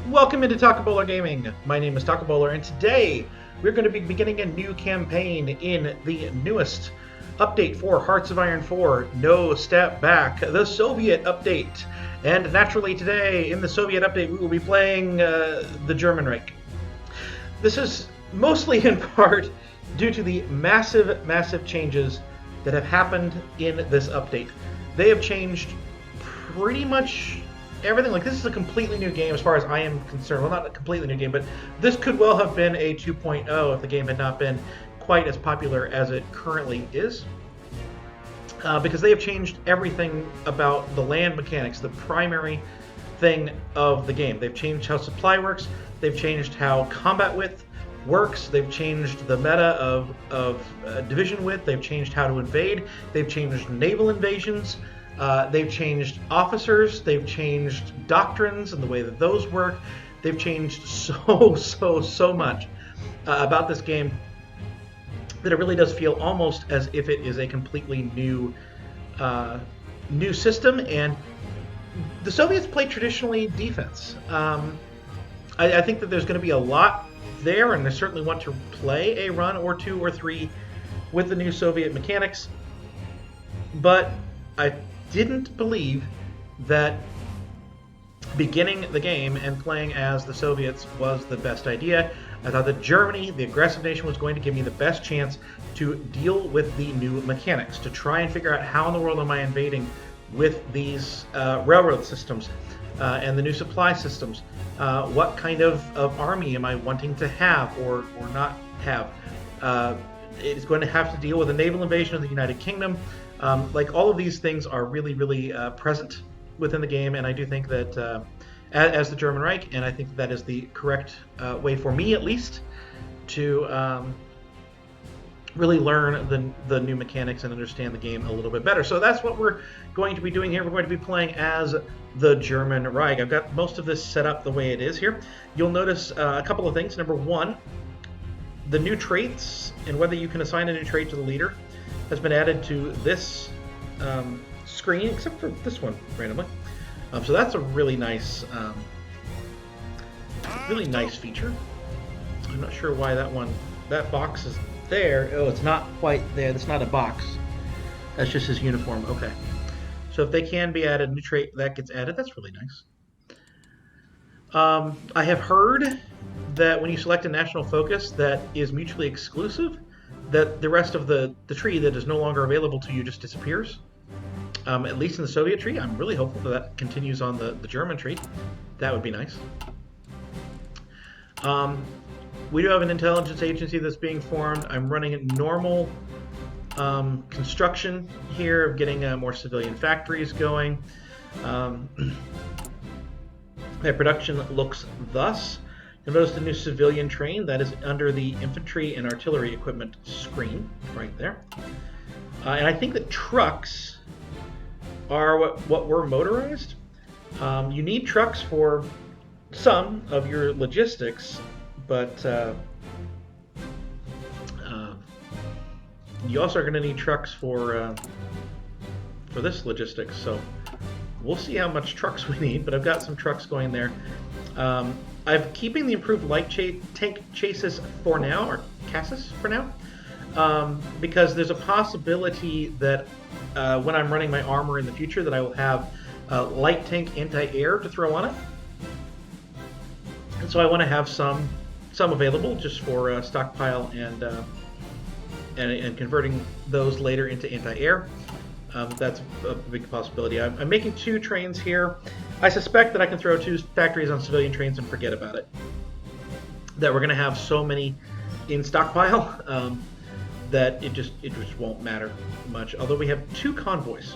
Welcome into Taco Bowler Gaming. My name is Taco Bowler, and today we're going to be beginning a new campaign in the newest update for Hearts of Iron 4, No Step Back, the Soviet update. And naturally today, in the Soviet update, we will be playing the German Reich. This is mostly in part due to the massive changes that have happened in this update. They have changed pretty much everything. Like, this is a completely new game as far as I am concerned. Well, not a completely new game, but this could well have been a 2.0 if the game had not been quite as popular as it currently is. Because they have changed everything about the land mechanics, the primary thing of the game. They've changed how supply works, they've changed how combat width works, they've changed the meta of division width, they've changed how to invade, they've changed naval invasions, they've changed officers, they've changed doctrines and the way that those work. They've changed so much about this game that it really does feel almost as if it is a completely new system. And the Soviets play traditionally defense. I think that there's going to be a lot there, and I certainly want to play a run or two or three with the new Soviet mechanics. But I didn't believe that beginning the game and playing as the Soviets was the best idea. I thought that Germany, the aggressive nation, was going to give me the best chance to deal with the new mechanics, to try and figure out how in the world am I invading with these railroad systems and the new supply systems. What kind of army am I wanting to have or not have? It's going to have to deal with a naval invasion of the United Kingdom. Like, all of these things are really present within the game, and I do think that as the German Reich, and I think that is the correct way for me, at least, to really learn the new mechanics and understand the game a little bit better. So that's what we're going to be doing here. We're going to be playing as the German Reich. I've got most of this set up the way it is here. You'll notice a couple of things. Number one, the new traits and whether you can assign a new trait to the leader has been added to this screen, except for this one randomly. So that's a really nice feature. I'm not sure why that box is there. Oh, it's not quite there. That's not a box. That's just his uniform. Okay. So if they can be added, new trait that gets added, that's really nice. I have heard that when you select a national focus that is mutually exclusive, that the rest of the tree that is no longer available to you just disappears. At least in the Soviet tree. I'm really hopeful that continues on the German tree. That would be nice. We do have an intelligence agency that's being formed. I'm running a normal construction here of getting more civilian factories going. My production looks thus. You'll notice the new civilian train that is under the infantry and artillery equipment screen right there. And I think that trucks are what were motorized. You need trucks for some of your logistics, but you also are going to need trucks for this logistics. So we'll see how much trucks we need, but I've got some trucks going there. I'm keeping the improved light tank chassis for now, or chassis for now, because there's a possibility that when I'm running my armor in the future that I will have light tank anti-air to throw on it. And so I want to have some available just for stockpile and converting those later into anti-air. That's a big possibility. I'm making 2 trains here. I suspect that I can throw 2 factories on civilian trains and forget about it. That we're going to have so many in stockpile that it just won't matter much. Although we have 2 convoys.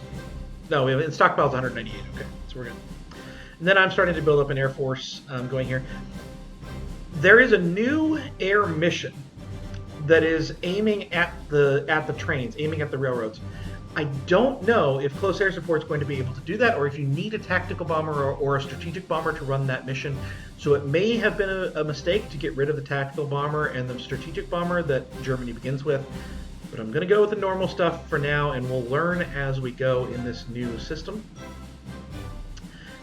No, we have in stockpile is 198. Okay, so we're good. And then I'm starting to build up an air force going here. There is a new air mission that is aiming at the trains, aiming at the railroads. I don't know if close air support is going to be able to do that, or if you need a tactical bomber or a strategic bomber to run that mission. So it may have been a mistake to get rid of the tactical bomber and the strategic bomber that Germany begins with. But I'm going to go with the normal stuff for now, and we'll learn as we go in this new system.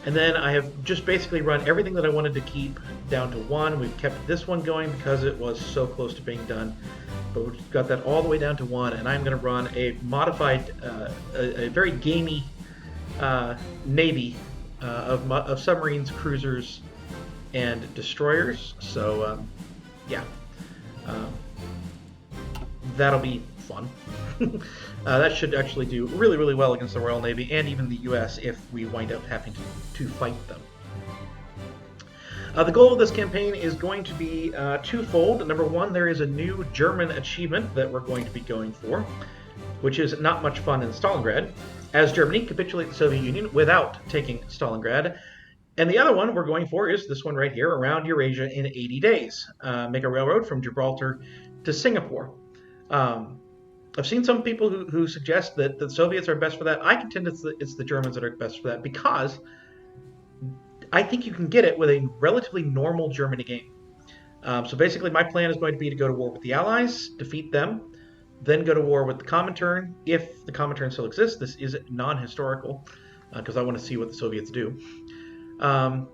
And then I have just basically run everything that I wanted to keep down to 1. We've kept this one going because it was so close to being done. But we've got that all the way down to 1, and I'm going to run a modified, a very gamey navy of submarines, cruisers, and destroyers. So, yeah. That'll be fun. That should actually do really, really well against the Royal Navy and even the US if we wind up having to fight them. The goal of this campaign is going to be twofold. Number one, there is a new German achievement that we're going to be going for, which is not much fun in Stalingrad, as Germany capitulates the Soviet Union without taking Stalingrad. And the other one we're going for is this one right here, Around Eurasia in 80 days. Make a railroad from Gibraltar to Singapore. I've seen some people who suggest that the Soviets are best for that. I contend it's the Germans that are best for that because I think you can get it with a relatively normal Germany game. So basically my plan is going to be to go to war with the Allies, defeat them, then go to war with the Comintern, if the Comintern still exists. This is non-historical because I want to see what the Soviets do. And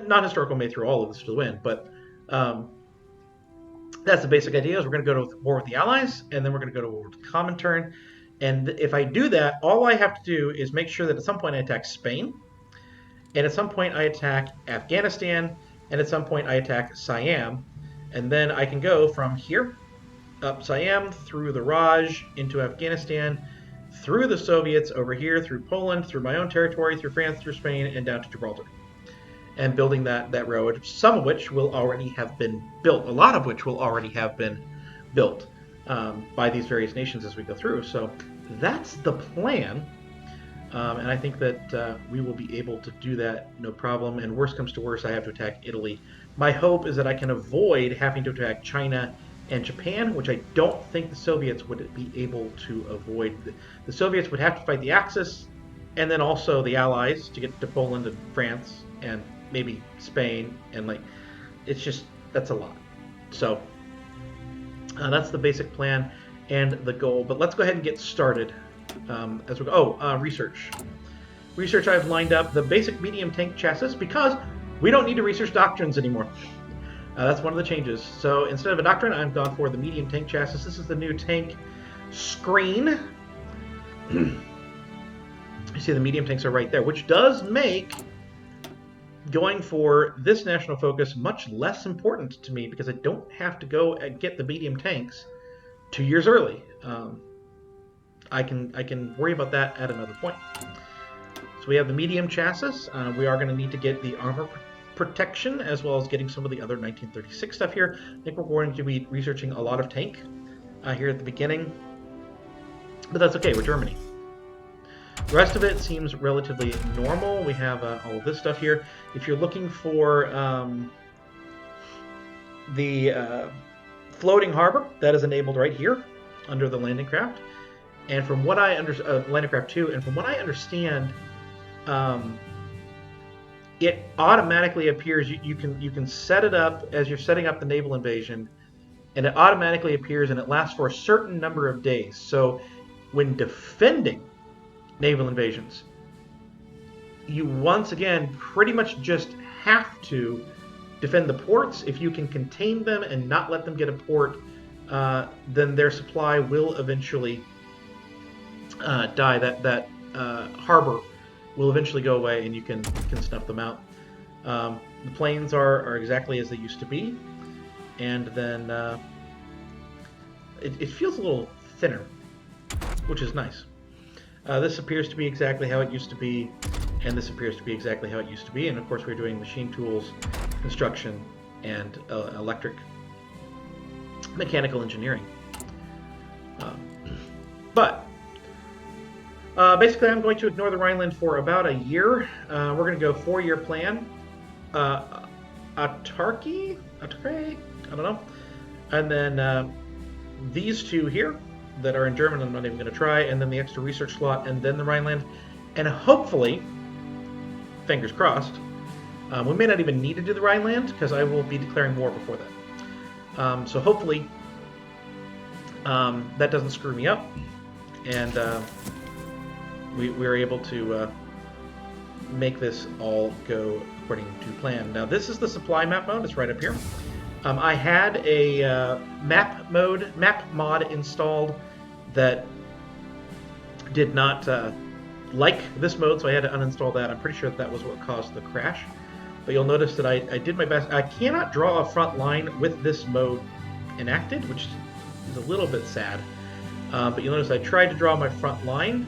non-historical may throw all of this to the wind, but that's the basic idea. Is we're going to go to war with the Allies, and then we're going to go to war with the Comintern. And if I do that, all I have to do is make sure that at some point I attack Spain, and at some point I attack Afghanistan, and at some point I attack Siam, and then I can go from here, up Siam, through the Raj, into Afghanistan, through the Soviets, over here, through Poland, through my own territory, through France, through Spain, and down to Gibraltar. And building that railroad, some of which will already have been built, a lot of which will already have been built by these various nations as we go through. So that's the plan, and I think that we will be able to do that no problem. And worst comes to worst, I have to attack Italy. My hope is that I can avoid having to attack China and Japan, which I don't think the Soviets would be able to avoid. The Soviets would have to fight the Axis, and then also the Allies to get to Poland and France and maybe Spain, and it's just, that's a lot. So that's the basic plan and the goal. But let's go ahead and get started as we go. Research. Research, I've lined up the basic medium tank chassis because we don't need to research doctrines anymore. That's one of the changes. So instead of a doctrine, I've gone for the medium tank chassis. This is the new tank screen. You see the medium tanks are right there, which does make going for this national focus much less important to me because I don't have to go and get the medium tanks 2 years early. I can worry about that at another point. So we have the medium chassis. We are going to need to get the armor protection as well as getting some of the other 1936 stuff here. I think we're going to be researching a lot of tank here at the beginning, but that's okay. We're Germany. The rest of it seems relatively normal. We have all of this stuff here. If you're looking for the floating harbor, that is enabled right here under the landing craft. And from what I understand, landing craft 2, and from what I understand, it automatically appears. You can set it up as you're setting up the naval invasion, and it automatically appears, and it lasts for a certain number of days. So when defending naval invasions, you once again pretty much just have to defend the ports. If you can contain them and not let them get a port, then their supply will eventually die. That harbor will eventually go away, and you can snuff them out. The planes are exactly as they used to be, and then it feels a little thinner, which is nice. This appears to be exactly how it used to be, and this appears to be exactly how it used to be. And of course, we're doing machine tools, construction, and electric, mechanical engineering. Basically, I'm going to ignore the Rhineland for about a year. We're going to go 4-year plan. Autarky? I don't know. And then these two here that are in German, I'm not even going to try, and then the extra research slot, and then the Rhineland. And hopefully, fingers crossed, we may not even need to do the Rhineland because I will be declaring war before that. So hopefully that doesn't screw me up, and we're able to make this all go according to plan. Now this is the supply map mode. It's right up here. I had a map mod installed that did not like this mode, so I had to uninstall that. I'm pretty sure that was what caused the crash. But you'll notice that I did my best. I cannot draw a front line with this mode enacted, which is a little bit sad. But you'll notice I tried to draw my front line,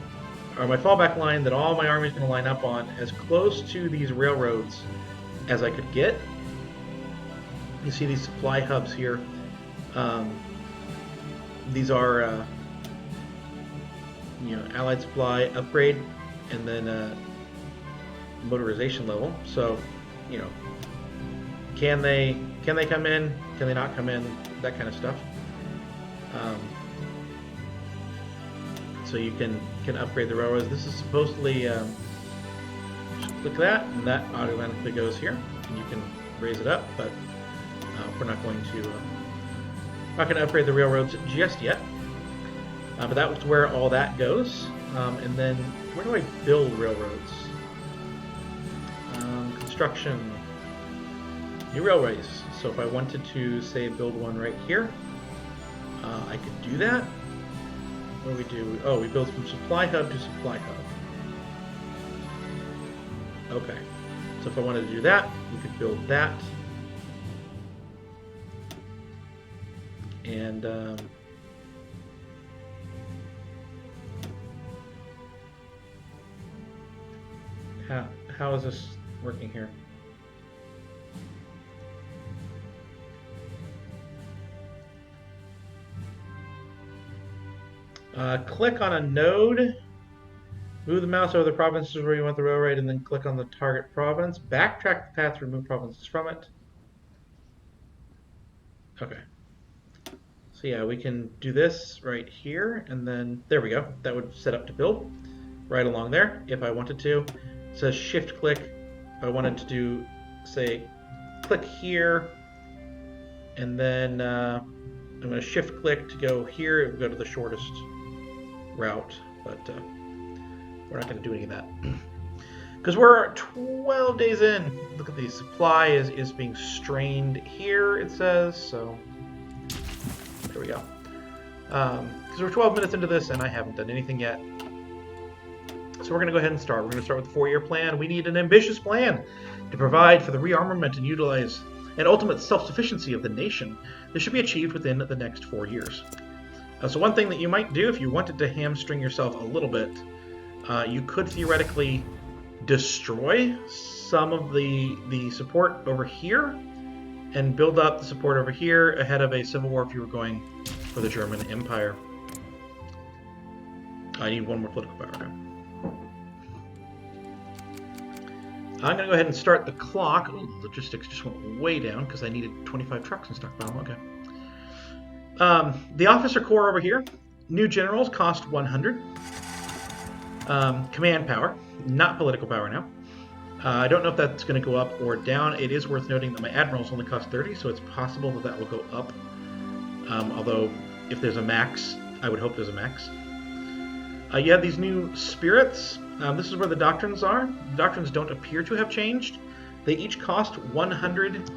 or my fallback line that all my army is going to line up on, as close to these railroads as I could get. You see these supply hubs here. These are Allied supply upgrade, and then motorization level. So, can they come in? Can they not come in? That kind of stuff. So you can upgrade the railroads. This is supposedly just click that, and that automatically goes here, and you can raise it up. But we're not going to upgrade the railroads just yet. But that was where all that goes. And then where do I build railroads? Construction, new railways. So if I wanted to, say, build one right here, I could do that. What do we do? Oh, we build from supply hub to supply hub. Okay. So if I wanted to do that, we could build that. And how is this working here? Click on a node, move the mouse over the provinces where you want the railroad, and then click on the target province. Backtrack the path to remove provinces from it. Okay. So yeah, we can do this right here, and then there we go. That would set up to build right along there if I wanted to. It says shift click. If I wanted to do, say, click here, and then I'm going to shift click to go here. It would go to the shortest route, but we're not going to do any of that because we're 12 days in. Look at the supply is being strained here, it says. So there we go. Because we're 12 minutes into this and I haven't done anything yet. So we're going to go ahead and start. We're going to start with the 4-year plan. We need an ambitious plan to provide for the rearmament and utilize an ultimate self-sufficiency of the nation. This should be achieved within the next 4 years. So one thing that you might do if you wanted to hamstring yourself a little bit, you could theoretically destroy some of the support over here and build up the support over here ahead of a civil war if you were going for the German Empire. I need one more political power now. I'm going to go ahead and start the clock. Ooh, logistics just went way down because I needed 25 trucks in stockpile. Okay. The officer corps over here, new generals cost 100. Command power, not political power now. I don't know if that's going to go up or down. It is worth noting that my admirals only cost 30, so it's possible that that will go up. Although, if there's a max, I would hope there's a max. You have these new spirits. This is where the doctrines are. The doctrines don't appear to have changed. They each cost 100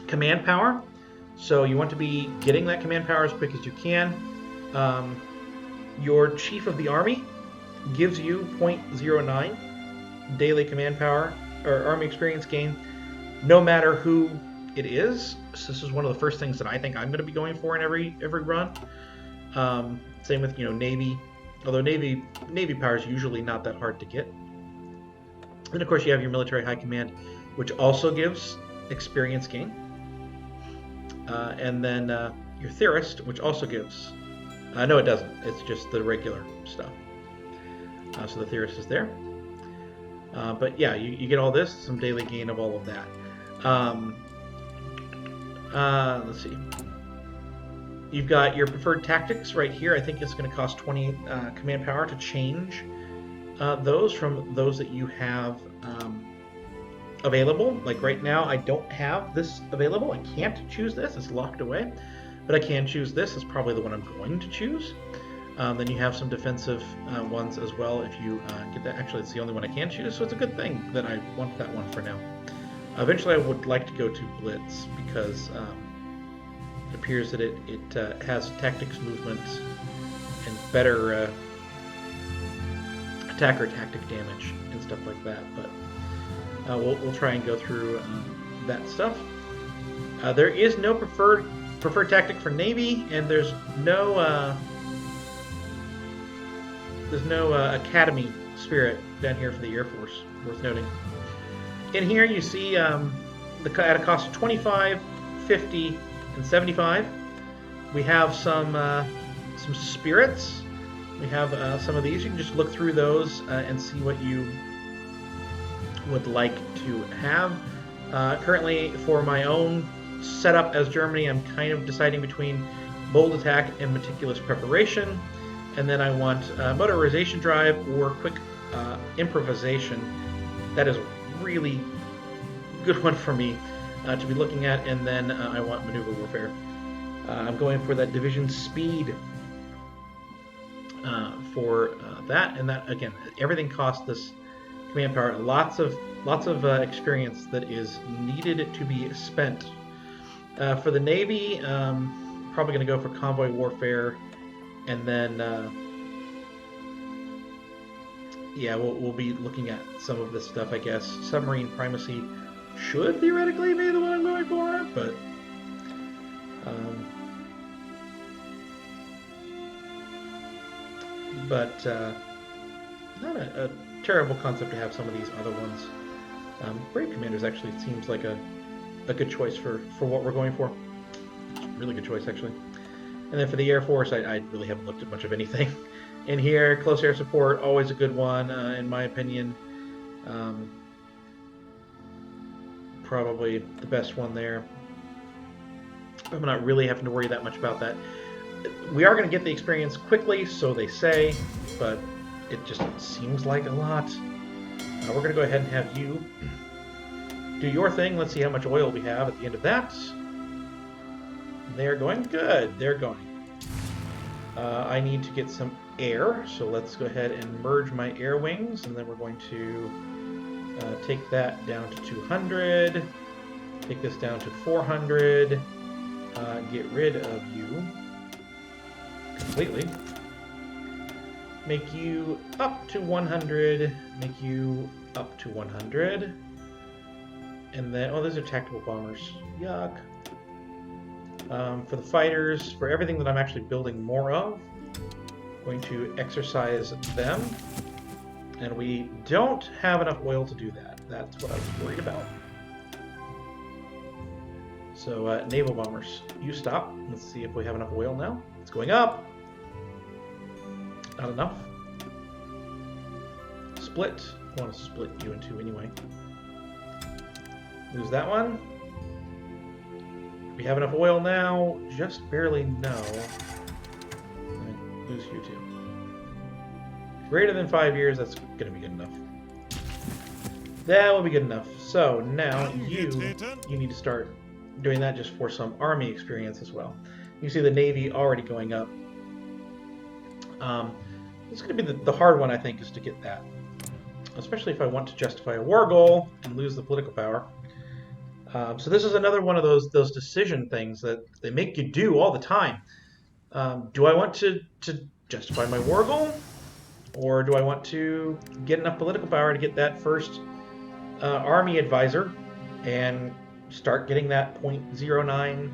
command power. So you want to be getting that command power as quick as you can. Your chief of the army gives you 0.09 daily command power or army experience gain, no matter who it is. So this is one of the first things that I think I'm going to be going for in every run. Same with Navy, although Navy power is usually not that hard to get. And of course you have your military high command, which also gives experience gain. And then your theorist, which also gives... no, it doesn't. It's just the regular stuff. So the theorist is there. But yeah, you get all this, some daily gain of all of that. Let's see. You've got your preferred tactics right here. I think it's going to cost 20 command power to change those from those that you have available. Like right now, I don't have this available. I can't choose this. It's locked away. But I can choose this. It's probably the one I'm going to choose. Then you have some defensive ones as well if you get that. Actually, it's the only one I can choose, so it's a good thing that I want that one for now. Eventually, I would like to go to Blitz because it appears that it has tactics, movements, and better attacker tactic damage and stuff like that. But we'll try and go through that stuff. There is no preferred tactic for Navy, and there's no Academy Spirit down here for the Air Force. Worth noting. In here, you see at a cost of 25, 50, and 75. We have some spirits. We have some of these. You can just look through those and see what you would like to have. Currently, for my own setup as Germany, I'm kind of deciding between bold attack and meticulous preparation. And then I want motorization drive or quick improvisation. That is a really good one for me to be looking at. And then I want maneuver warfare. I'm going for that division speed for that. And that, again, everything costs this command power lots of experience that is needed to be spent. For the Navy, probably going to go for convoy warfare. And then, yeah, we'll be looking at some of this stuff, I guess. Submarine primacy should theoretically be the one I'm going for, but not a terrible concept to have some of these other ones. Brave Commanders actually seems like a good choice for what we're going for. Really good choice, actually. And then for the Air Force, I really haven't looked at much of anything. In here, close air support, always a good one, in my opinion. Probably the best one there. I'm not really having to worry that much about that. We are going to get the experience quickly, so they say, but it just seems like a lot. We're going to go ahead and have you do your thing. Let's see how much oil we have at the end of that. They're going good. They're going. I need to get some air, so let's go ahead and merge my air wings, and then we're going to take that down to 200, take this down to 400, get rid of you completely, make you up to 100, make you up to 100, and then, oh, those are tactical bombers. Yuck. For the fighters, for everything that I'm actually building more of, I'm going to exercise them. And we don't have enough oil to do that. That's what I was worried about. So, naval bombers, you stop. Let's see if we have enough oil now. It's going up. Not enough. Split. I want to split you in two anyway. Lose that one. We have enough oil now, just barely no. Lose you too. Greater than 5 years, that's going to be good enough. That will be good enough. So now you need to start doing that just for some army experience as well. You see the Navy already going up. It's going to be the hard one, I think, is to get that. Especially if I want to justify a war goal and lose the political power. So this is another one of those decision things that they make you do all the time. Do I want to justify my war goal? Or do I want to get enough political power to get that first army advisor and start getting that 0.09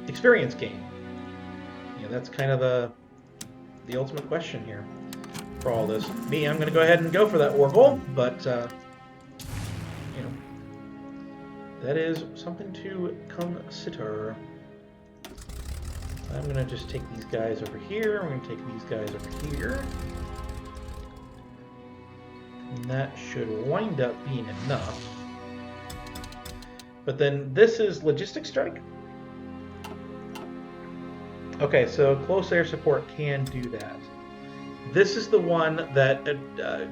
experience gain? Yeah, that's kind of the ultimate question here for all this. Me, I'm going to go ahead and go for that war goal, but you know, that is something to consider. I'm going to just take these guys over here. I'm going to take these guys over here. And that should wind up being enough. But then this is logistic strike. Okay, so close air support can do that. This is the one that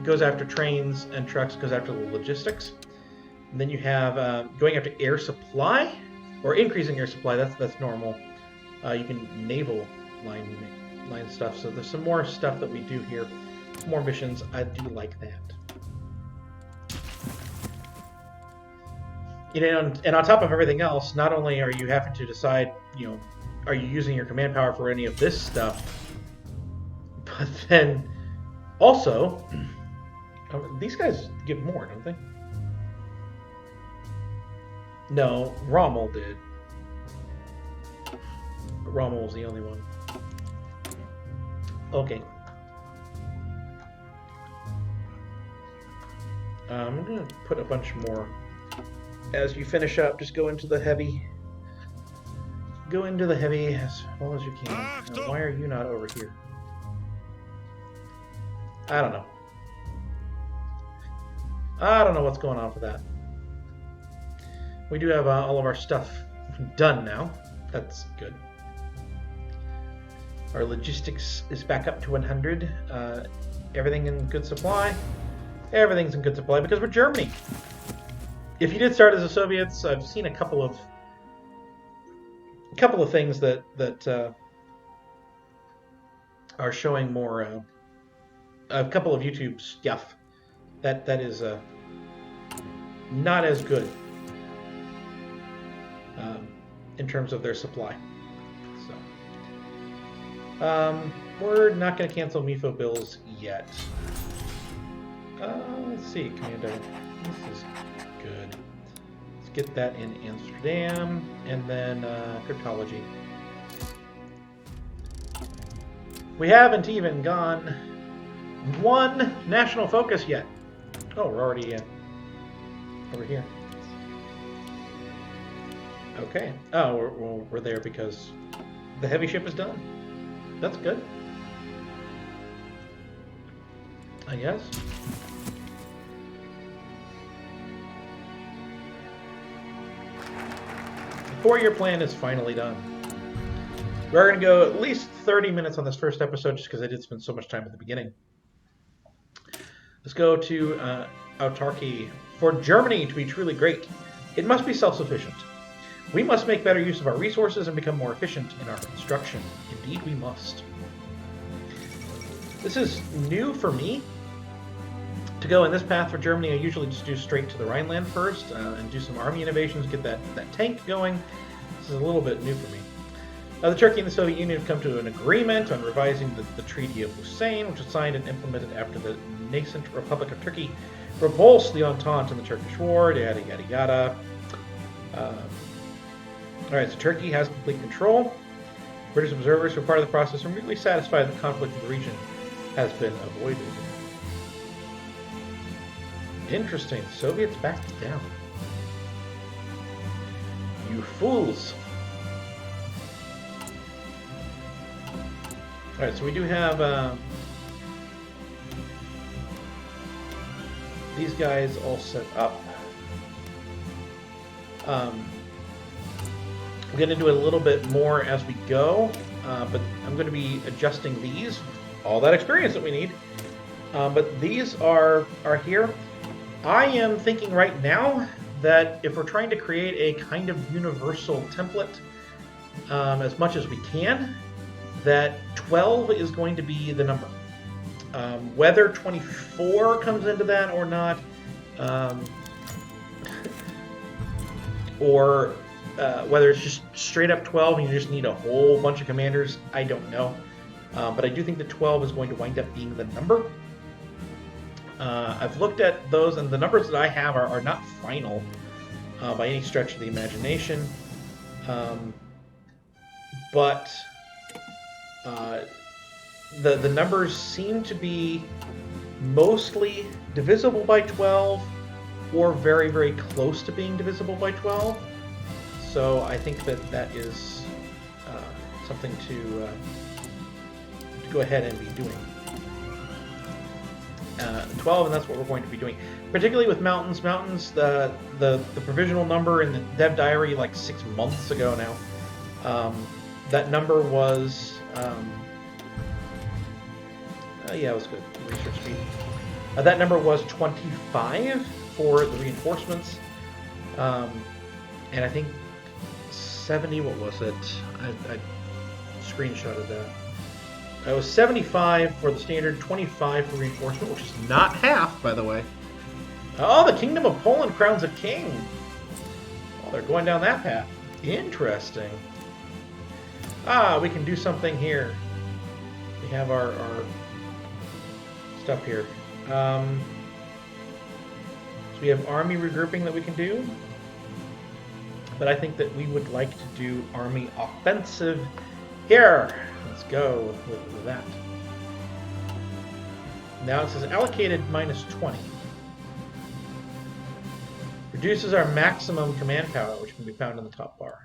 goes after trains and trucks, goes after the logistics. And then you have going after air supply, or increasing air supply. That's normal. You can naval line line stuff. So there's some more stuff that we do here, more missions. I do like that. You know, and on top of everything else, not only are you having to decide, you know, are you using your command power for any of this stuff, but then also, these guys give more, don't they? No, Rommel did. Rommel was the only one. Okay. I'm going to put a bunch more. As you finish up, just go into the heavy. Go into the heavy as well as you can. Now, why are you not over here? I don't know. I don't know what's going on with that. We do have all of our stuff done now. That's good. Our logistics is back up to 100. Everything in good supply. Everything's in good supply because we're Germany. If you did start as the Soviets, I've seen a couple of things that are showing more. A couple of YouTube stuff that is not as good in terms of their supply. So we're not going to cancel MIFO bills yet. Let's see, Commando. This is good. Let's get that in Amsterdam, and then cryptology. We haven't even gone one national focus yet. Oh, we're already over here. Okay. Oh, we're there because the heavy ship is done. That's good, I guess. The 4-year plan is finally done. We're going to go at least 30 minutes on this first episode just because I did spend so much time at the beginning. Let's go to autarky. For Germany to be truly great, it must be self-sufficient. We must make better use of our resources and become more efficient in our construction. Indeed, we must. This is new for me. To go in this path for Germany, I usually just do straight to the Rhineland first and do some army innovations, get that tank going. This is a little bit new for me. The Turkey and the Soviet Union have come to an agreement on revising the Treaty of Lausanne, which was signed and implemented after the nascent Republic of Turkey repulsed the Entente in the Turkish War, yada, yada, yada. All right, so Turkey has complete control. British observers who are part of the process are really satisfied that conflict in the region has been avoided. Interesting. The Soviets backed down. You fools. All right, so we do have these guys all set up. We're going to do a little bit more as we go, but I'm going to be adjusting these, all that experience that we need. But these are here. I am thinking right now that if we're trying to create a kind of universal template as much as we can, that 12 is going to be the number. Whether 24 comes into that or not, or whether it's just straight up 12 and you just need a whole bunch of commanders, I don't know. But I do think that 12 is going to wind up being the number. I've looked at those, and the numbers that I have are not final by any stretch of the imagination. But the numbers seem to be mostly divisible by 12 or very, very close to being divisible by 12. So I think that is something to go ahead and be doing. 12, and that's what we're going to be doing. Particularly with mountains. Mountains, the provisional number in the dev diary like 6 months ago now. That number was, yeah, it was good. Research speed. That number was 25 for the reinforcements. And I think 70, what was it? I screenshotted that. That was 75 for the standard, 25 for reinforcement, which is not half, by the way. Oh, the Kingdom of Poland crowns a king. Oh, they're going down that path. Interesting. Ah, we can do something here. We have our stuff here. So we have army regrouping that we can do. But I think that we would like to do army offensive here. Let's go with that. Now it says allocated -20. Reduces our maximum command power, which can be found in the top bar.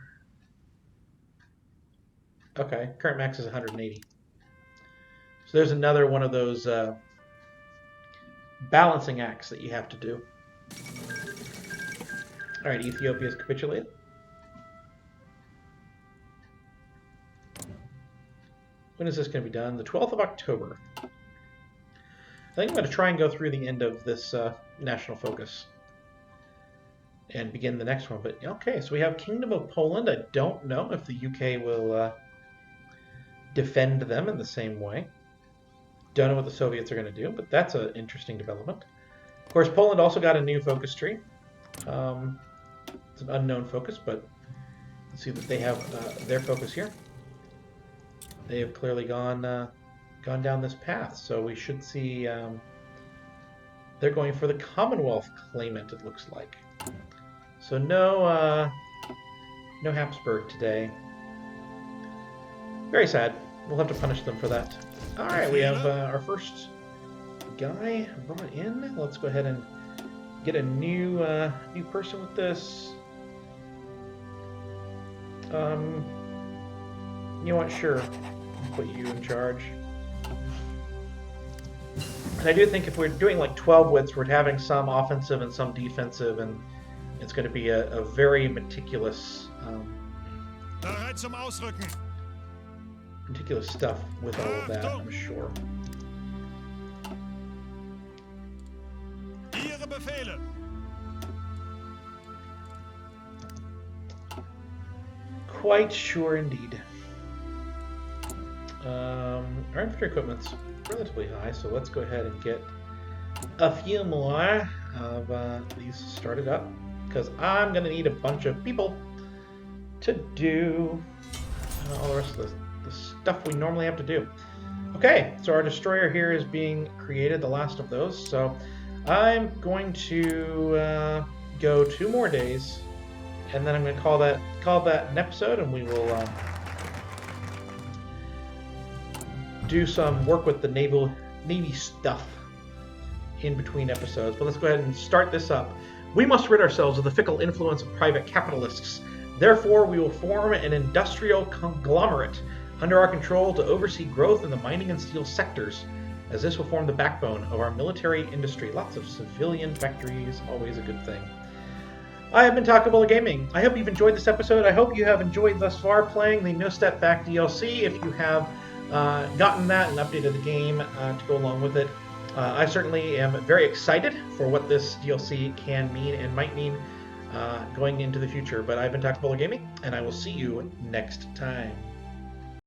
Okay, current max is 180. So there's another one of those balancing acts that you have to do. All right, Ethiopia's capitulated. When is this going to be done? The 12th of October. I think I'm going to try and go through the end of this national focus and begin the next one. But okay, so we have Kingdom of Poland. I don't know if the UK will defend them in the same way. Don't know what the Soviets are going to do, but that's an interesting development. Of course, Poland also got a new focus tree. It's an unknown focus, but let's see that they have their focus here. They have clearly gone down this path, so we should see they're going for the Commonwealth claimant, it looks like. So no Habsburg today. Very sad. We'll have to punish them for that. All right, we have our first guy brought in. Let's go ahead and get a new person with this. You know what? Sure. Put you in charge. And I do think if we're doing like 12 widths, we're having some offensive and some defensive, and it's going to be a very meticulous stuff with all of that, I'm sure. Quite sure indeed. Our infantry equipment's relatively high, so let's go ahead and get a few more of these started up, because I'm going to need a bunch of people to do all the rest of the stuff we normally have to do. Okay, so our destroyer here is being created, the last of those, so I'm going to go 2 more days, and then I'm going to call that an episode, and we will do some work with the Navy stuff in between episodes. But let's go ahead and start this up. We must rid ourselves of the fickle influence of private capitalists. Therefore, we will form an industrial conglomerate under our control to oversee growth in the mining and steel sectors, as this will form the backbone of our military industry. Lots of civilian factories, always a good thing. I have been Taco Gaming. I hope you've enjoyed this episode. I hope you have enjoyed thus far playing the No Step Back DLC. If you have gotten that and updated the game to go along with it, I certainly am very excited for what this DLC can mean and might mean going into the future. But I've been Taco Gaming, and I will see you next time.